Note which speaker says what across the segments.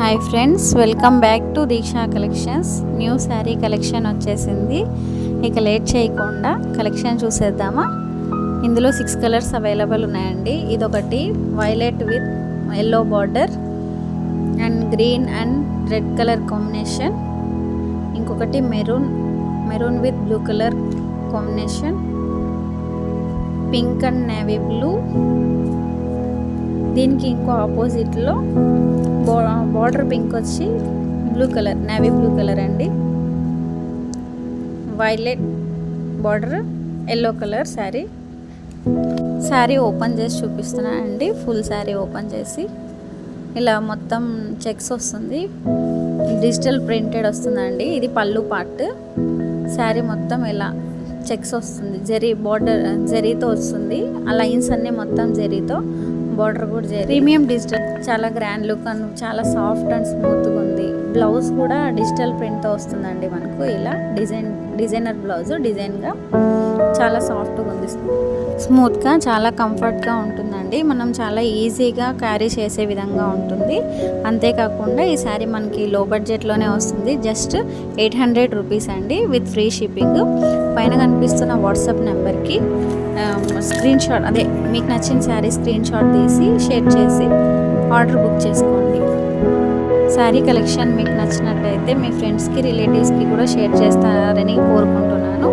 Speaker 1: Hi friends, welcome back to Deeksha collections. New sari collection వచ్చేసింది. ఇక late చేయకుండా కలెక్షన్ చూసేద్దామా. ఇందులో 6 కలర్స్ అవైలబుల్ ఉన్నాయండి. ఇదొకటి violet with yellow border and green and red colour combination. ఇంకొకటి maroon with blue colour combination, pink and navy blue. దీనికి ఇంకో ఆపోజిట్లో బార్డర్ పింక్ వచ్చి blue colour, navy blue colour అండి. Violet border, yellow colour sari open చేసి చూపిస్తున్నానండి. Full sari open చేసి ఇలా మొత్తం చెక్స్ వస్తుంది, డిజిటల్ ప్రింటెడ్ వస్తుందండి. ఇది పళ్ళు పార్ట్. శారీ మొత్తం ఇలా చెక్స్ వస్తుంది, జరీ బార్డర్ జరీతో వస్తుంది. ఆ లైన్స్ అన్నీ మొత్తం జరీతో, బార్డర్ కూడా జరీ. ప్రీమియం డిజిటల్, చాలా గ్రాండ్ లుక్ అండ్ చాలా సాఫ్ట్ అండ్ స్మూత్గా ఉంది. బ్లౌజ్ కూడా డిజిటల్ ప్రింట్తో వస్తుందండి మనకు. ఇలా డిజైనర్ బ్లౌజ్, డిజైన్గా చాలా సాఫ్ట్గా ఉంది, స్మూత్గా, చాలా కంఫర్ట్గా ఉంటుందండి. మనం చాలా ఈజీగా క్యారీ చేసే విధంగా ఉంటుంది. అంతేకాకుండా ఈ శారీ మనకి లో బడ్జెట్లోనే వస్తుంది. జస్ట్ 800 రూపీస్ అండి, విత్ ఫ్రీ షిప్పింగ్. పైన కనిపిస్తున్న వాట్సాప్ నెంబర్కి స్క్రీన్ షాట్, అదే మీకు నచ్చిన శారీ స్క్రీన్ షాట్ తీసి షేర్ చేసి ఆర్డర్ బుక్ చేసుకోండి. శారీ కలెక్షన్ మీకు నచ్చినట్లయితే మీ ఫ్రెండ్స్కి, రిలేటివ్స్కి కూడా షేర్ చేస్తారని కోరుకుంటున్నాను.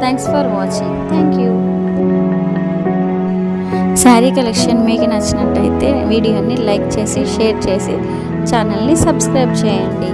Speaker 1: Thanks for watching. Thank you. Sari collection మీకు నచ్చినట్టయితే వీడియోని లైక్ చేసి, షేర్ చేసి ఛానల్ని సబ్స్క్రైబ్ చేయండి.